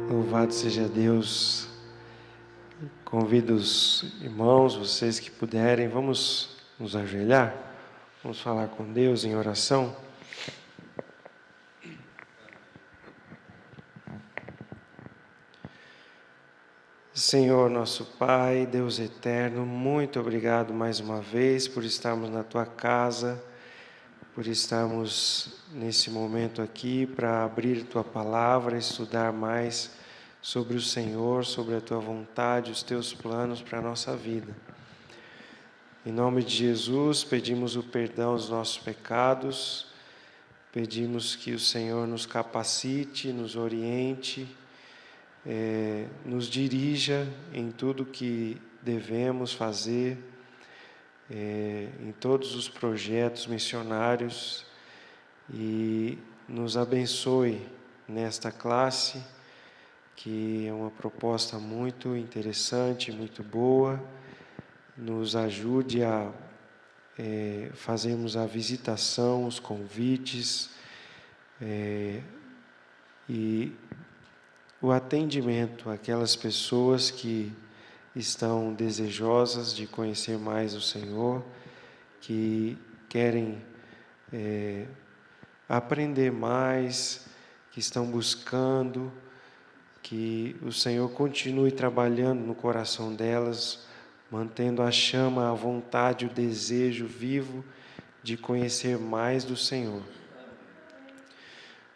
Louvado seja Deus. Convido os irmãos, vocês que puderem, vamos nos ajoelhar, vamos falar com Deus em oração. Senhor, nosso Pai, Deus eterno, muito obrigado mais uma vez por estarmos na Tua casa, por estarmos nesse momento aqui para abrir Tua palavra, estudar mais sobre o Senhor, sobre a Tua vontade, os Teus planos para a nossa vida. Em nome de Jesus, pedimos o perdão dos nossos pecados, pedimos que o Senhor nos capacite, nos oriente, nos dirija em tudo que devemos fazer, em todos os projetos missionários e nos abençoe nesta classe, que é uma proposta muito interessante, muito boa. Nos ajude a fazermos a visitação, os convites e o atendimento àquelas pessoas que estão desejosas de conhecer mais o Senhor, que querem aprender mais, que estão buscando, que o Senhor continue trabalhando no coração delas, mantendo a chama, a vontade, o desejo vivo de conhecer mais do Senhor.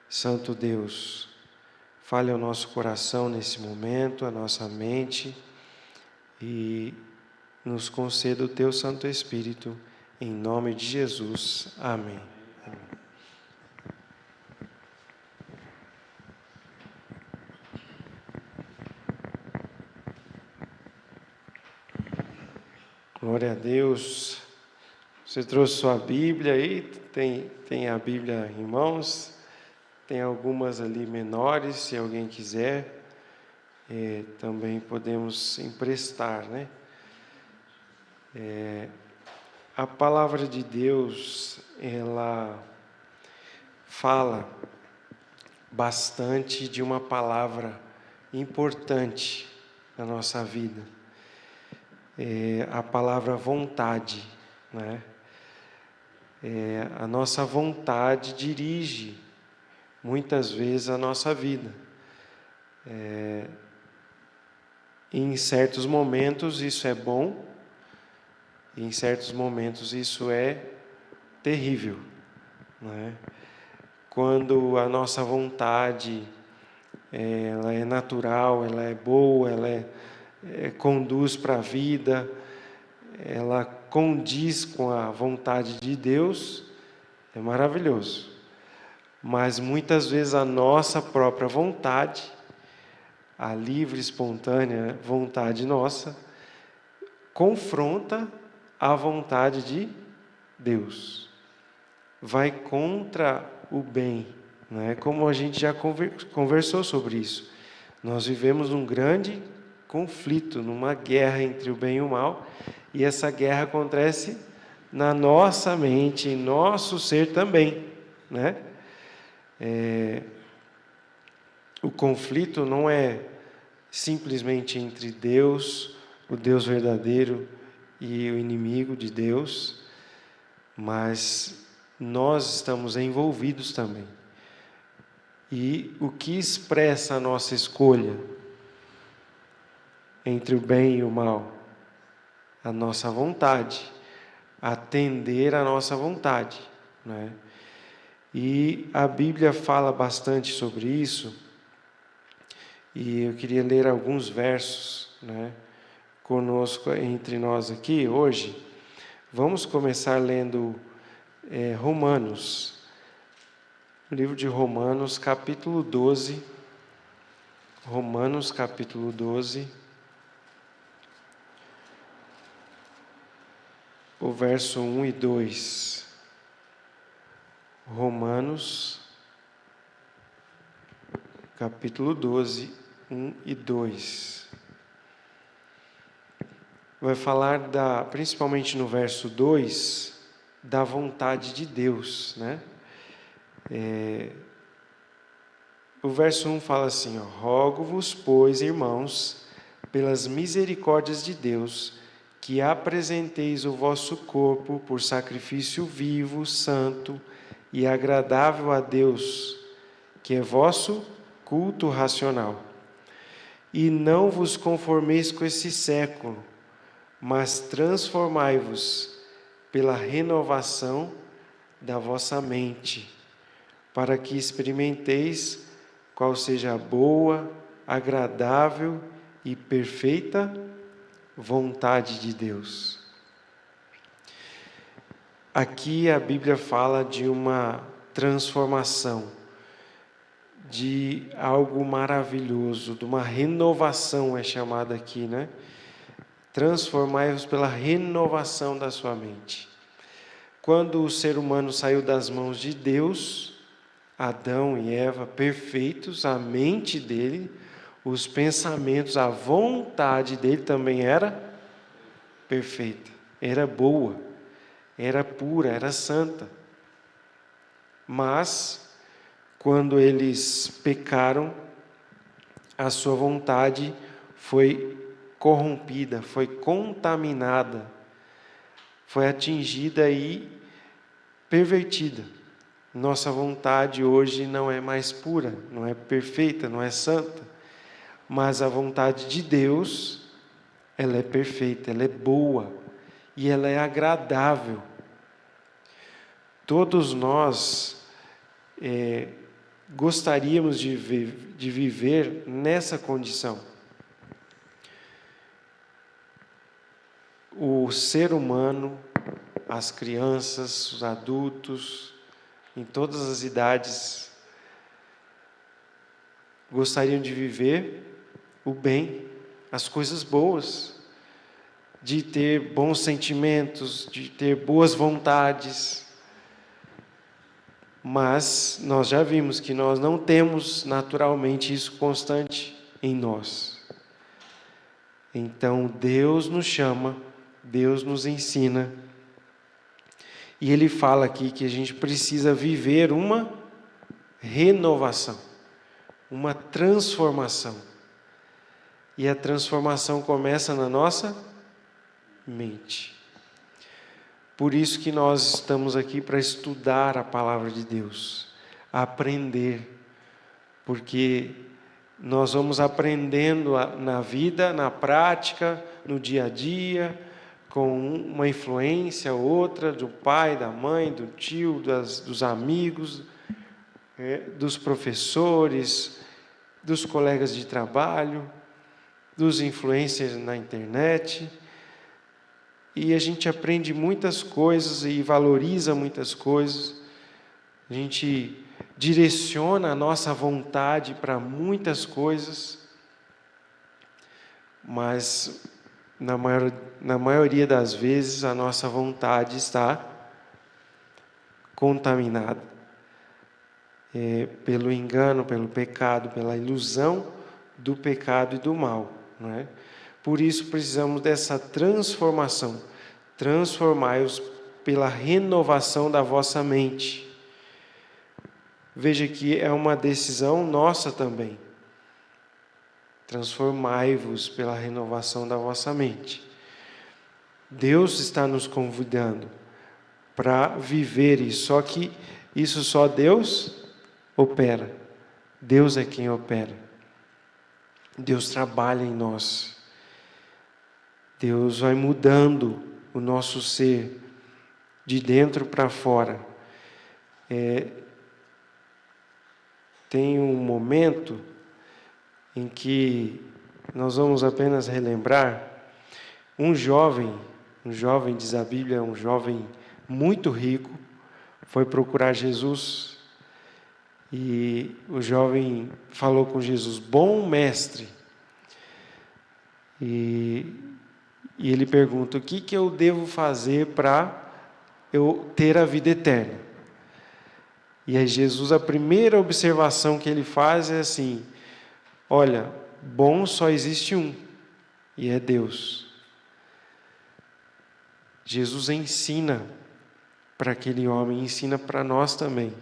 Santo Deus, fale ao nosso coração nesse momento, a nossa mente, e nos conceda o Teu Santo Espírito, em nome de Jesus. Amém. Glória a Deus. Você trouxe sua Bíblia aí? Tem a Bíblia em mãos? Tem algumas ali menores, se alguém quiser. Também podemos emprestar, né? A palavra de Deus, ela fala bastante de uma palavra importante na nossa vida. A palavra vontade, né? A nossa vontade dirige muitas vezes a nossa vida. Em certos momentos isso é bom, e em certos momentos isso é terrível, né? Quando a nossa vontade ela é natural, ela é boa, ela conduz para a vida, ela condiz com a vontade de Deus, é maravilhoso. Mas muitas vezes a nossa própria vontade, a livre, espontânea vontade nossa, confronta a vontade de Deus. Vai contra o bem, né? Como a gente já conversou sobre isso. Nós vivemos num grande conflito, numa guerra entre o bem e o mal, e essa guerra acontece na nossa mente, em nosso ser também, né? O conflito não é simplesmente entre Deus, o Deus verdadeiro, e o inimigo de Deus, mas nós estamos envolvidos também. E o que expressa a nossa escolha entre o bem e o mal? A nossa vontade, atender a nossa vontade, né? E a Bíblia fala bastante sobre isso, e eu queria ler alguns versos, né, conosco, entre nós aqui hoje. Vamos começar lendo Romanos, o livro de Romanos, capítulo 12. Romanos, capítulo 12, o verso 1 e 2. Romanos, capítulo 12, 1 e 2. Vai falar, principalmente no verso 2, da vontade de Deus, né? o verso 1 fala assim, ó, rogo-vos, pois, irmãos, pelas misericórdias de Deus, que apresenteis o vosso corpo por sacrifício vivo, santo e agradável a Deus, que é vosso culto racional. E não vos conformeis com esse século, mas transformai-vos pela renovação da vossa mente, para que experimenteis qual seja a boa, agradável e perfeita vontade de Deus. Aqui a Bíblia fala de uma transformação, de algo maravilhoso, de uma renovação é chamada aqui, né? Transformai-vos pela renovação da sua mente. Quando o ser humano saiu das mãos de Deus, Adão e Eva perfeitos, a mente dele, os pensamentos, a vontade dele também era perfeita, era boa, era pura, era santa. Mas, quando eles pecaram, a sua vontade foi corrompida, foi contaminada, foi atingida e pervertida. Nossa vontade hoje não é mais pura, não é perfeita, não é santa, mas a vontade de Deus, ela é perfeita, ela é boa e ela é agradável. Todos nós gostaríamos de viver nessa condição. O ser humano, as crianças, os adultos, em todas as idades, gostariam de viver o bem, as coisas boas, de ter bons sentimentos, de ter boas vontades. Mas nós já vimos que nós não temos naturalmente isso constante em nós. Então Deus nos chama, Deus nos ensina. E Ele fala aqui que a gente precisa viver uma renovação, uma transformação. E a transformação começa na nossa mente. Por isso que nós estamos aqui para estudar a palavra de Deus, aprender, porque nós vamos aprendendo na vida, na prática, no dia a dia, com uma influência ou outra do pai, da mãe, do tio, dos amigos, dos professores, dos colegas de trabalho, dos influencers na internet. E a gente aprende muitas coisas e valoriza muitas coisas. A gente direciona a nossa vontade para muitas coisas, mas na maioria das vezes a nossa vontade está contaminada pelo engano, pelo pecado, pela ilusão do pecado e do mal, não é? Por isso precisamos dessa transformação. Transformai-os pela renovação da vossa mente. Veja que é uma decisão nossa também. Transformai-vos pela renovação da vossa mente. Deus está nos convidando para viver isso, só que isso só Deus opera. Deus é quem opera. Deus trabalha em nós. Deus vai mudando o nosso ser de dentro para fora. Tem um momento em que nós vamos apenas relembrar um jovem diz a Bíblia, um jovem muito rico, foi procurar Jesus e o jovem falou com Jesus, bom mestre, e ele pergunta, o que eu devo fazer para eu ter a vida eterna? E aí Jesus, a primeira observação que ele faz é assim, olha, bom só existe um, e é Deus. Jesus ensina para aquele homem, ensina para nós também,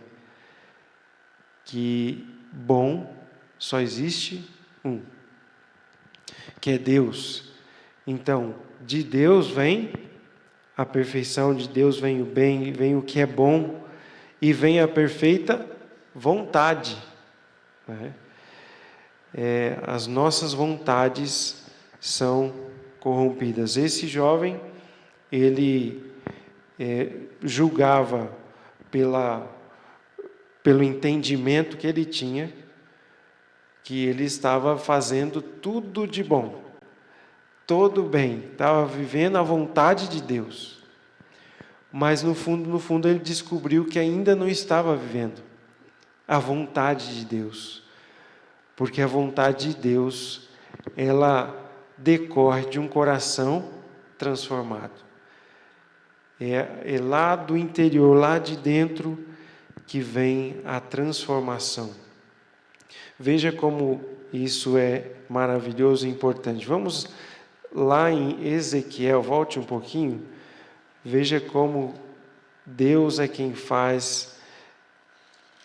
que bom, só existe um, que é Deus. Então, de Deus vem a perfeição, de Deus vem o bem, vem o que é bom, e vem a perfeita vontade. Né? As nossas vontades são corrompidas. Esse jovem, ele julgava pelo entendimento que ele tinha, que ele estava fazendo tudo de bom, todo bem, estava vivendo a vontade de Deus. Mas no fundo ele descobriu que ainda não estava vivendo a vontade de Deus. Porque a vontade de Deus, ela decorre de um coração transformado. É lá do interior, lá de dentro, que vem a transformação. Veja como isso é maravilhoso e importante. Vamos lá em Ezequiel, volte um pouquinho. Veja como Deus é quem faz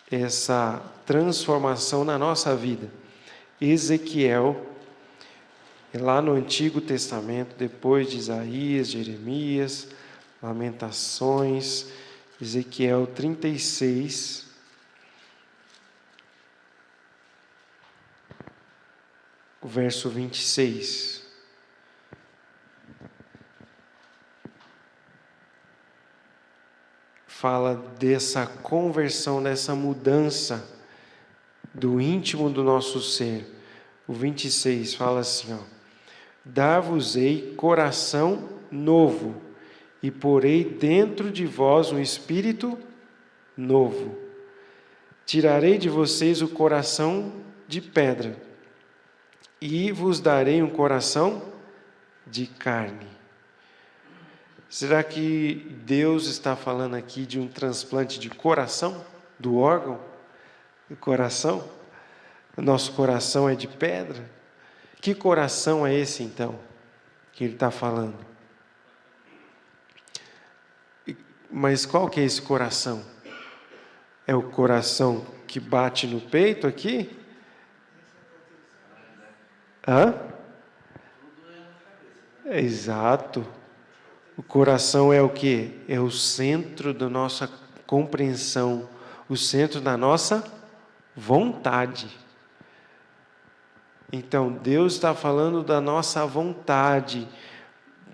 essa transformação na nossa vida. Ezequiel, lá no Antigo Testamento, depois de Isaías, Jeremias, Lamentações, Ezequiel 36, o verso 26. Fala dessa conversão, dessa mudança do íntimo do nosso ser. O 26 fala assim, dar-vos-ei coração novo, e porei dentro de vós um espírito novo. Tirarei de vocês o coração de pedra, e vos darei um coração de carne. Será que Deus está falando aqui de um transplante de coração, do órgão do coração? O nosso coração é de pedra? Que coração é esse, então, que ele está falando? Mas qual que é esse coração? É o coração que bate no peito aqui? Exato. O coração é o quê? É o centro da nossa compreensão, o centro da nossa vontade. Então, Deus está falando da nossa vontade,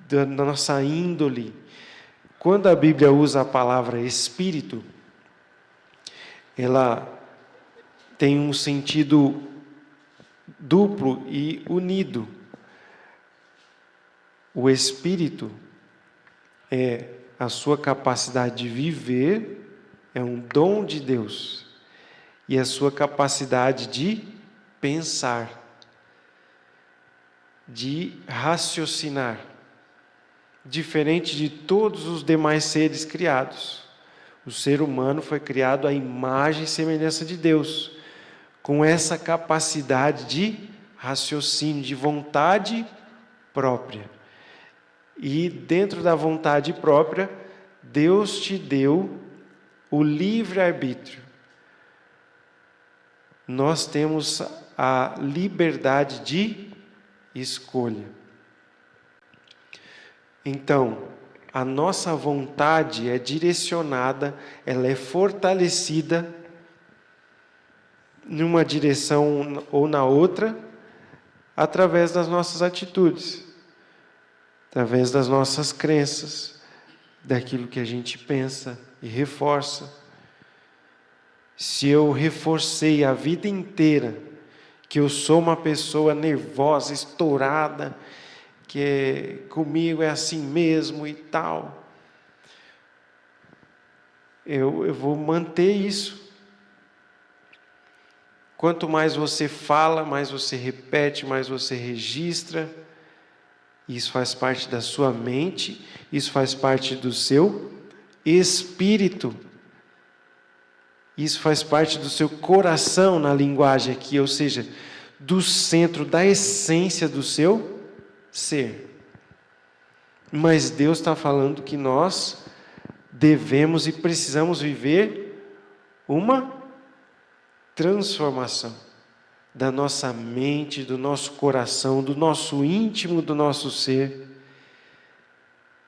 da nossa índole. Quando a Bíblia usa a palavra espírito, ela tem um sentido duplo e unido. O espírito é a sua capacidade de viver, é um dom de Deus, e a sua capacidade de pensar, de raciocinar, diferente de todos os demais seres criados. O ser humano foi criado à imagem e semelhança de Deus, com essa capacidade de raciocínio, de vontade própria. E dentro da vontade própria, Deus te deu o livre-arbítrio. Nós temos a liberdade de escolha. Então, a nossa vontade é direcionada, ela é fortalecida numa direção ou na outra, através das nossas atitudes, através das nossas crenças, daquilo que a gente pensa e reforça. Se eu reforcei a vida inteira que eu sou uma pessoa nervosa, estourada, que comigo é assim mesmo e tal, eu vou manter isso. Quanto mais você fala, mais você repete, mais você registra. Isso faz parte da sua mente, isso faz parte do seu espírito. Isso faz parte do seu coração na linguagem aqui, ou seja, do centro, da essência do seu ser. Mas Deus está falando que nós devemos e precisamos viver uma transformação da nossa mente, do nosso coração, do nosso íntimo, do nosso ser,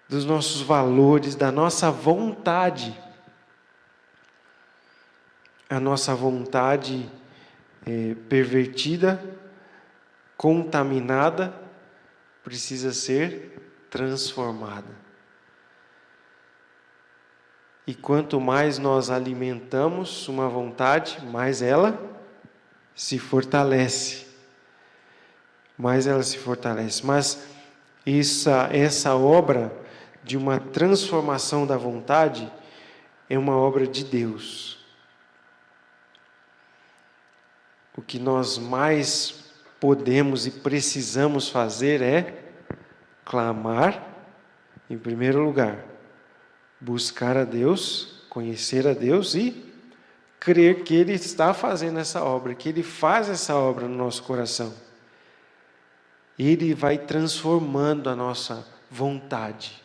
dos nossos valores, da nossa vontade. A nossa vontade pervertida, contaminada, precisa ser transformada. E quanto mais nós alimentamos uma vontade, mais ela se fortalece. Mais ela se fortalece. Mas essa obra de uma transformação da vontade é uma obra de Deus. O que nós mais podemos e precisamos fazer é clamar, em primeiro lugar, buscar a Deus, conhecer a Deus e crer que Ele está fazendo essa obra, que Ele faz essa obra no nosso coração. Ele vai transformando a nossa vontade,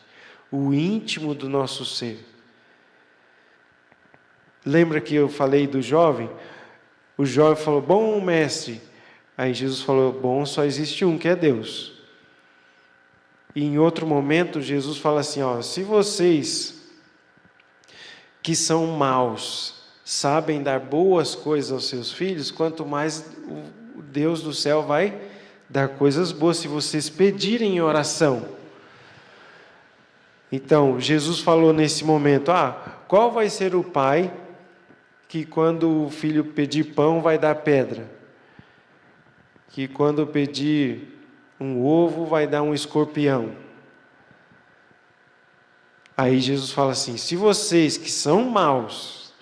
o íntimo do nosso ser. Lembra que eu falei do jovem? O jovem falou, bom mestre. Aí Jesus falou, bom, só existe um, que é Deus. E em outro momento, Jesus fala assim, se vocês que são maus sabem dar boas coisas aos seus filhos, quanto mais o Deus do céu vai dar coisas boas se vocês pedirem em oração. Então, Jesus falou nesse momento, qual vai ser o pai que quando o filho pedir pão vai dar pedra? Que quando pedir um ovo vai dar um escorpião? Aí Jesus fala assim, se vocês que são maus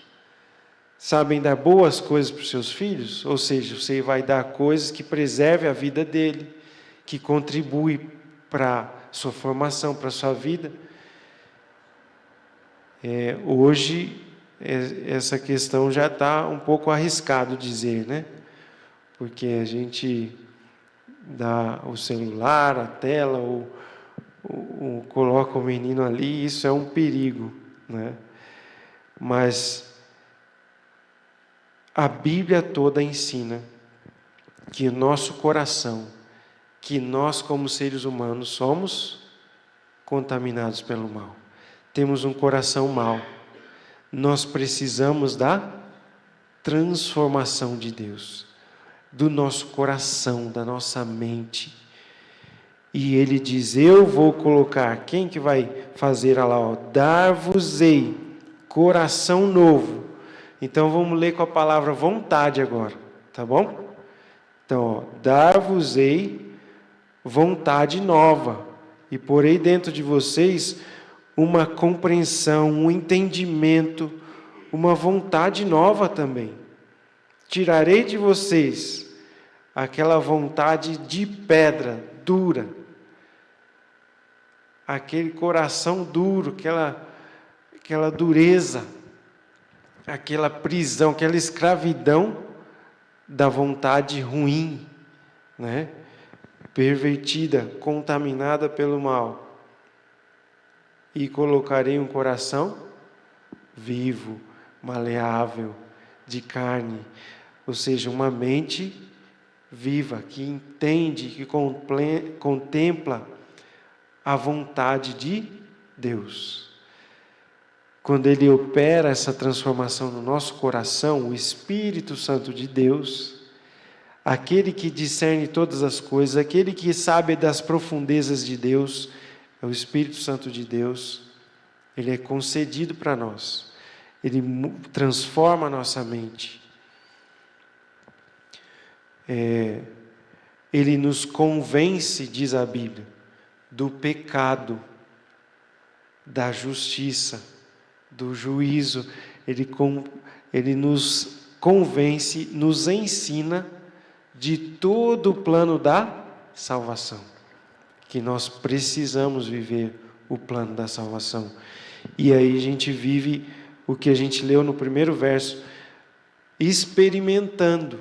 sabem dar boas coisas para os seus filhos, ou seja, você vai dar coisas que preservem a vida dele, que contribuem para a sua formação, para a sua vida. Hoje, essa questão já está um pouco arriscado dizer, né? Porque a gente dá o celular, a tela, ou coloca o menino ali, isso é um perigo, né? Mas a Bíblia toda ensina que o nosso coração, que nós como seres humanos somos contaminados pelo mal. Temos um coração mau. Nós precisamos da transformação de Deus, do nosso coração, da nossa mente. E ele diz, eu vou colocar, quem que vai fazer lá? Dar-vos-ei coração novo. Então vamos ler com a palavra vontade agora, tá bom? Então, dar-vos-ei vontade nova, e porei dentro de vocês uma compreensão, um entendimento, uma vontade nova também. Tirarei de vocês aquela vontade de pedra, dura, aquele coração duro, aquela dureza, aquela prisão, aquela escravidão da vontade ruim, né? Pervertida, contaminada pelo mal. E colocarei um coração vivo, maleável, de carne, ou seja, uma mente viva, que entende, que contempla a vontade de Deus. Quando Ele opera essa transformação no nosso coração, o Espírito Santo de Deus, aquele que discerne todas as coisas, aquele que sabe das profundezas de Deus, é o Espírito Santo de Deus, ele é concedido para nós, ele transforma a nossa mente. Ele nos convence, diz a Bíblia, do pecado, da justiça, do juízo. Ele nos convence, nos ensina de todo o plano da salvação, que nós precisamos viver o plano da salvação. E aí a gente vive o que a gente leu no primeiro verso, experimentando,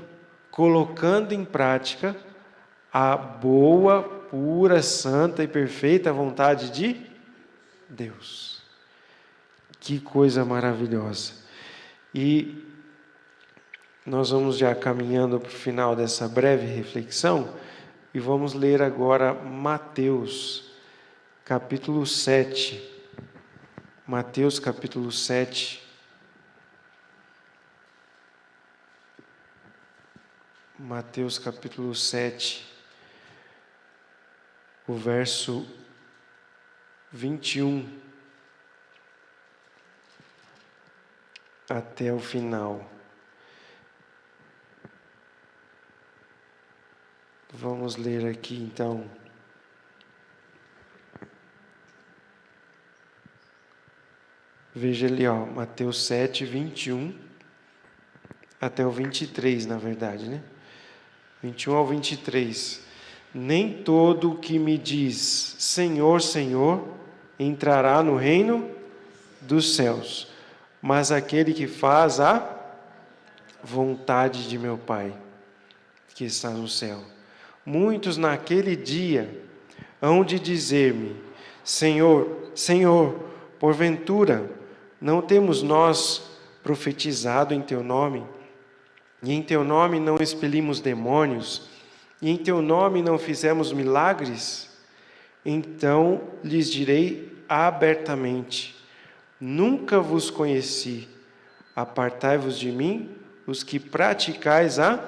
colocando em prática a boa, pura, santa e perfeita vontade de Deus. Que coisa maravilhosa. E Nós vamos já caminhando para o final dessa breve reflexão e vamos ler agora Mateus, capítulo 7. Mateus, capítulo 7. Mateus, capítulo 7, o verso 21 até o final. Vamos ler aqui então. Veja ali, ó, Mateus 7, 21 até o 23, na verdade, né? 21 ao 23. Nem todo o que me diz Senhor, Senhor, entrará no reino dos céus, mas aquele que faz a vontade de meu Pai, que está no céu. Muitos naquele dia hão de dizer-me: Senhor, Senhor, porventura não temos nós profetizado em teu nome, e em teu nome não expelimos demônios, e em teu nome não fizemos milagres? Então lhes direi abertamente: nunca vos conheci. Apartai-vos de mim, os que praticais a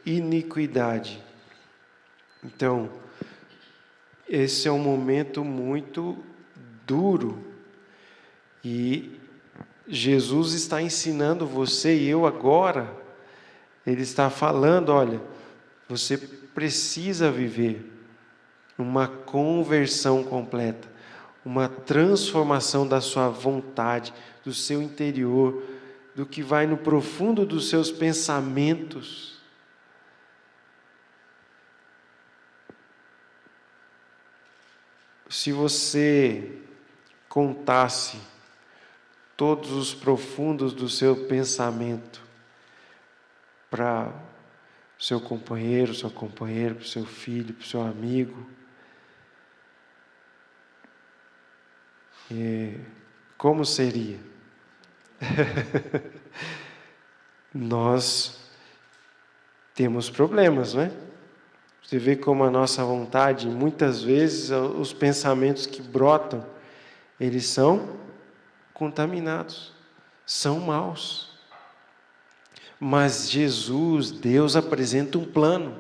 iniquidade. Então, esse é um momento muito duro e Jesus está ensinando você e eu agora. Ele está falando, olha, você precisa viver uma conversão completa, uma transformação da sua vontade, do seu interior, do que vai no profundo dos seus pensamentos. Se você contasse todos os profundos do seu pensamento para o seu companheiro, sua companheira, para o seu filho, para o seu amigo, como seria? Nós temos problemas, não é? Você vê como a nossa vontade, muitas vezes, os pensamentos que brotam, eles são contaminados, são maus. Mas Jesus, Deus apresenta um plano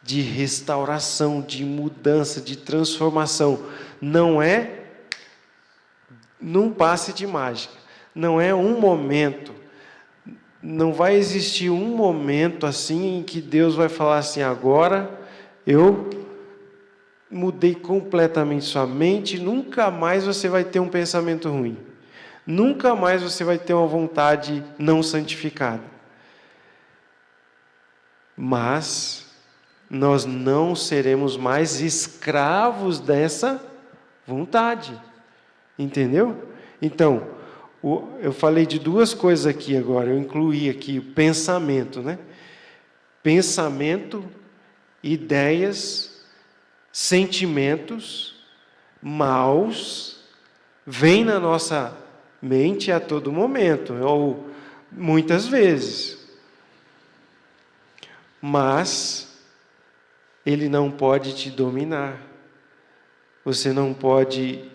de restauração, de mudança, de transformação. Não é num passe de mágica, não é um momento. Não vai existir um momento assim em que Deus vai falar assim: agora eu mudei completamente sua mente, nunca mais você vai ter um pensamento ruim. Nunca mais você vai ter uma vontade não santificada. Mas nós não seremos mais escravos dessa vontade. Entendeu? Então, eu falei de duas coisas aqui agora, eu incluí aqui o pensamento, né? Pensamento, ideias, sentimentos maus vêm na nossa mente a todo momento, ou muitas vezes. Mas ele não pode te dominar. Você não pode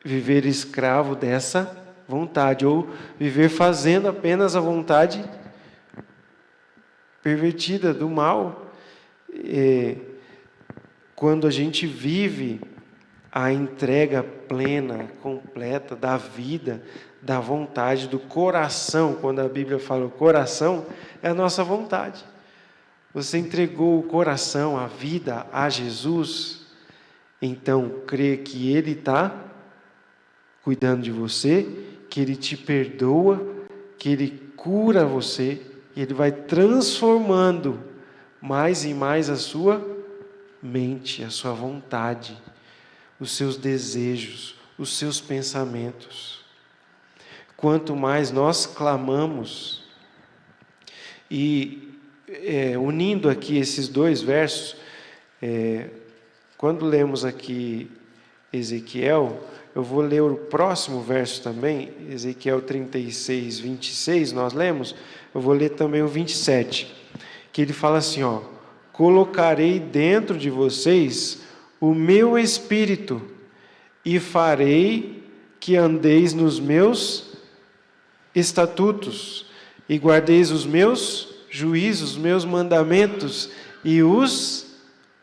viver escravo dessa vontade, ou viver fazendo apenas a vontade pervertida do mal. Quando a gente vive a entrega plena, completa da vida, da vontade, do coração, quando a Bíblia fala o coração, é a nossa vontade. Você entregou o coração, a vida a Jesus, então crê que Ele está cuidando de você, que Ele te perdoa, que Ele cura você, e Ele vai transformando mais e mais a sua mente, a sua vontade, os seus desejos, os seus pensamentos. Quanto mais nós clamamos, e unindo aqui esses dois versos, quando lemos aqui Ezequiel, eu vou ler o próximo verso também, Ezequiel 36, 26, nós lemos, eu vou ler também o 27, que ele fala assim, ó: colocarei dentro de vocês o meu espírito e farei que andeis nos meus estatutos e guardeis os meus juízos, os meus mandamentos e os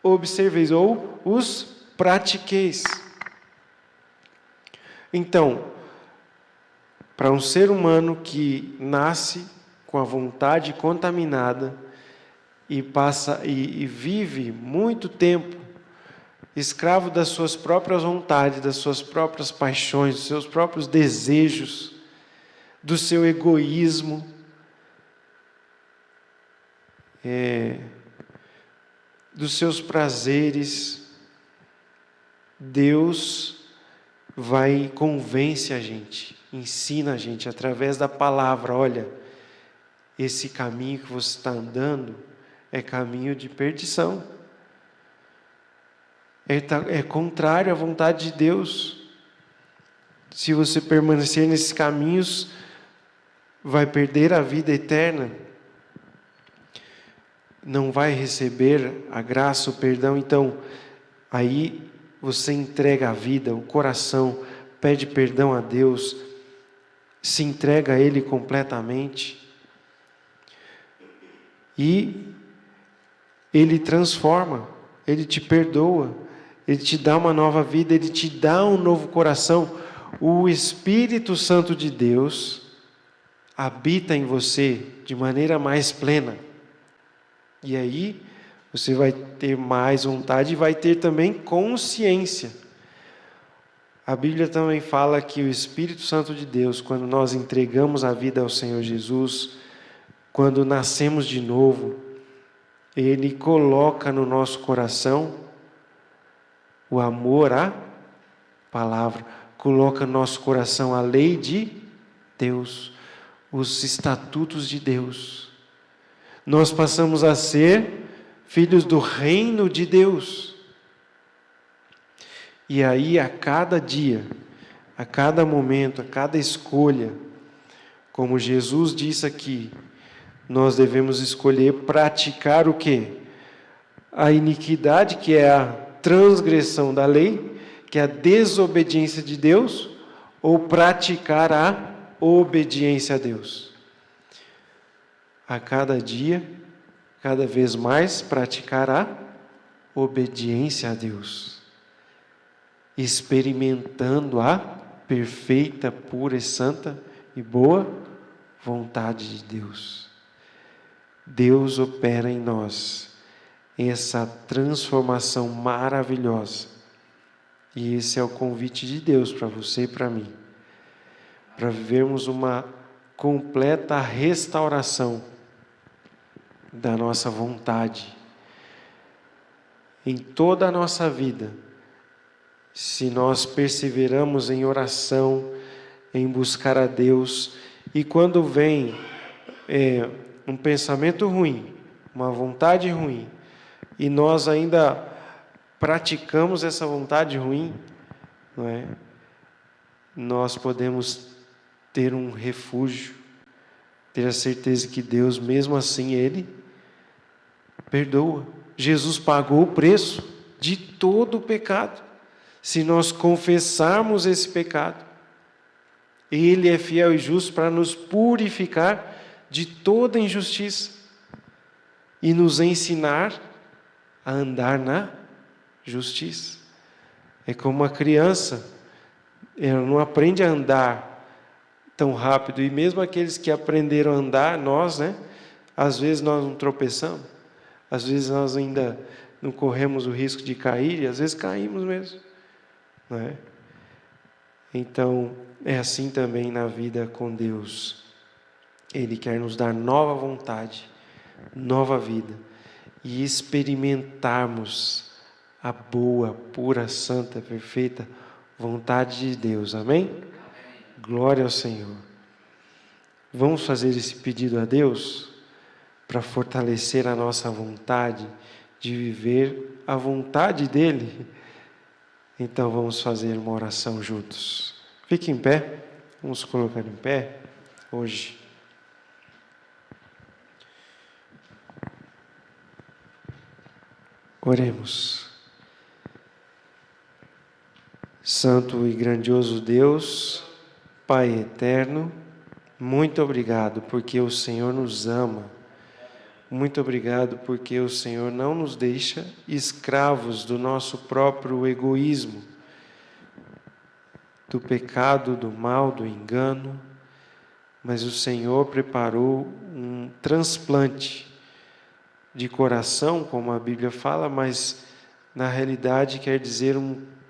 observeis ou os pratiqueis. Então, para um ser humano que nasce com a vontade contaminada e passa e vive muito tempo escravo das suas próprias vontades, das suas próprias paixões, dos seus próprios desejos, do seu egoísmo, dos seus prazeres, Deus vai e convence a gente, ensina a gente através da palavra: olha, esse caminho que você está andando é caminho de perdição, é contrário à vontade de Deus. Se você permanecer nesses caminhos, vai perder a vida eterna, não vai receber a graça, o perdão. Então, aí você entrega a vida, o coração, pede perdão a Deus, se entrega a Ele completamente, e Ele transforma, Ele te perdoa, Ele te dá uma nova vida, Ele te dá um novo coração. O Espírito Santo de Deus habita em você de maneira mais plena, e aí você vai ter mais vontade e vai ter também consciência. A Bíblia também fala que o Espírito Santo de Deus, quando nós entregamos a vida ao Senhor Jesus, quando nascemos de novo, Ele coloca no nosso coração o amor à palavra, coloca no nosso coração a lei de Deus, os estatutos de Deus. Nós passamos a ser filhos do reino de Deus. E aí, a cada dia, a cada momento, a cada escolha, como Jesus disse aqui, nós devemos escolher praticar o quê? A iniquidade, que é a transgressão da lei, que é a desobediência de Deus, ou praticar a obediência a Deus. A cada dia, cada vez mais, praticar a obediência a Deus, experimentando a perfeita, pura e santa e boa vontade de Deus. Deus opera em nós essa transformação maravilhosa, e esse é o convite de Deus para você e para mim, para vivermos uma completa restauração da nossa vontade em toda a nossa vida. Se nós perseveramos em oração, em buscar a Deus, e quando vem um pensamento ruim, uma vontade ruim, e nós ainda praticamos essa vontade ruim, não é? Nós podemos ter um refúgio, ter a certeza que Deus, mesmo assim, Ele perdoa. Jesus pagou o preço de todo o pecado. Se nós confessarmos esse pecado, Ele é fiel e justo para nos purificar de toda injustiça e nos ensinar a andar na justiça. É como uma criança, ela não aprende a andar tão rápido, e mesmo aqueles que aprenderam a andar, nós, às vezes nós não tropeçamos, às vezes nós ainda não corremos o risco de cair, e às vezes caímos mesmo, não é? Então, é assim também na vida com Deus. Ele quer nos dar nova vontade, nova vida, e experimentarmos a boa, pura, santa, perfeita vontade de Deus. Amém? Glória ao Senhor. Vamos fazer esse pedido a Deus para fortalecer a nossa vontade de viver a vontade dEle. Então vamos fazer uma oração juntos. Fique em pé, vamos colocar em pé hoje. Oremos. Santo e grandioso Deus, Pai eterno, muito obrigado porque o Senhor nos ama. Muito obrigado porque o Senhor não nos deixa escravos do nosso próprio egoísmo, do pecado, do mal, do engano, mas o Senhor preparou um transplante de coração, como a Bíblia fala, mas na realidade quer dizer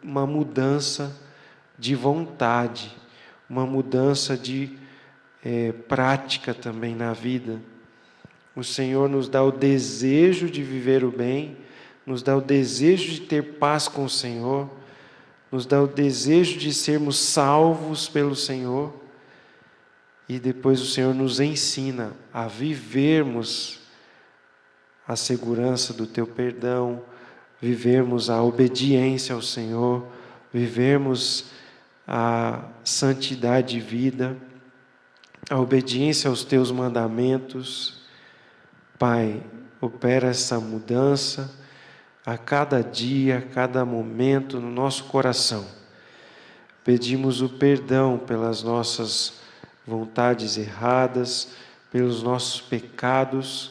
uma mudança de vontade, uma mudança de prática também na vida. O Senhor nos dá o desejo de viver o bem, nos dá o desejo de ter paz com o Senhor, nos dá o desejo de sermos salvos pelo Senhor, e depois o Senhor nos ensina a vivermos a segurança do Teu perdão, vivermos a obediência ao Senhor, vivermos a santidade de vida, a obediência aos Teus mandamentos. Pai, opera essa mudança a cada dia, a cada momento no nosso coração. Pedimos o perdão pelas nossas vontades erradas, pelos nossos pecados,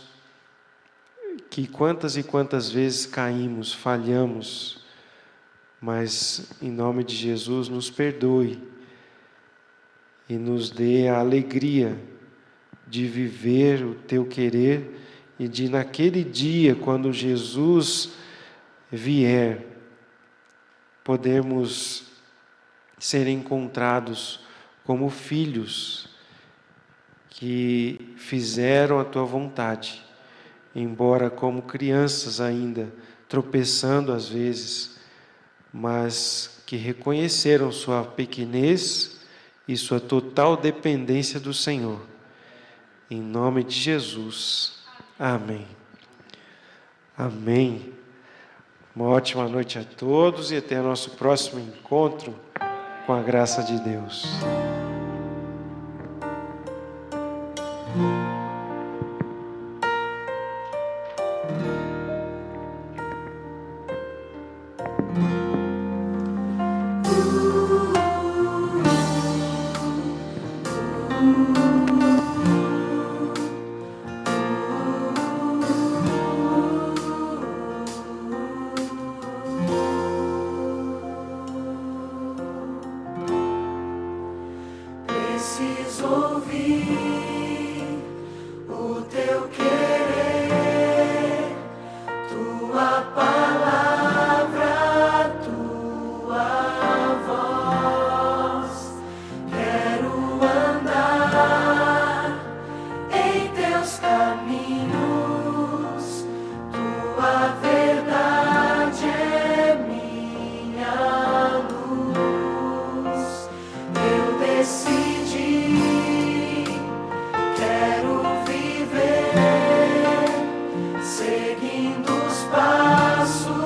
que quantas e quantas vezes caímos, falhamos, mas em nome de Jesus nos perdoe e nos dê a alegria de viver o Teu querer e de naquele dia, quando Jesus vier, podermos ser encontrados como filhos que fizeram a Tua vontade, embora como crianças ainda, tropeçando às vezes, mas que reconheceram sua pequenez e sua total dependência do Senhor. Em nome de Jesus. Amém. Amém. Uma ótima noite a todos e até o nosso próximo encontro com a graça de Deus. Preciso ouvir o Teu querer, Tua palavra, Tua voz. Quero andar em Teus caminhos, Tua verdade é minha luz. Eu decidi, quero viver seguindo os passos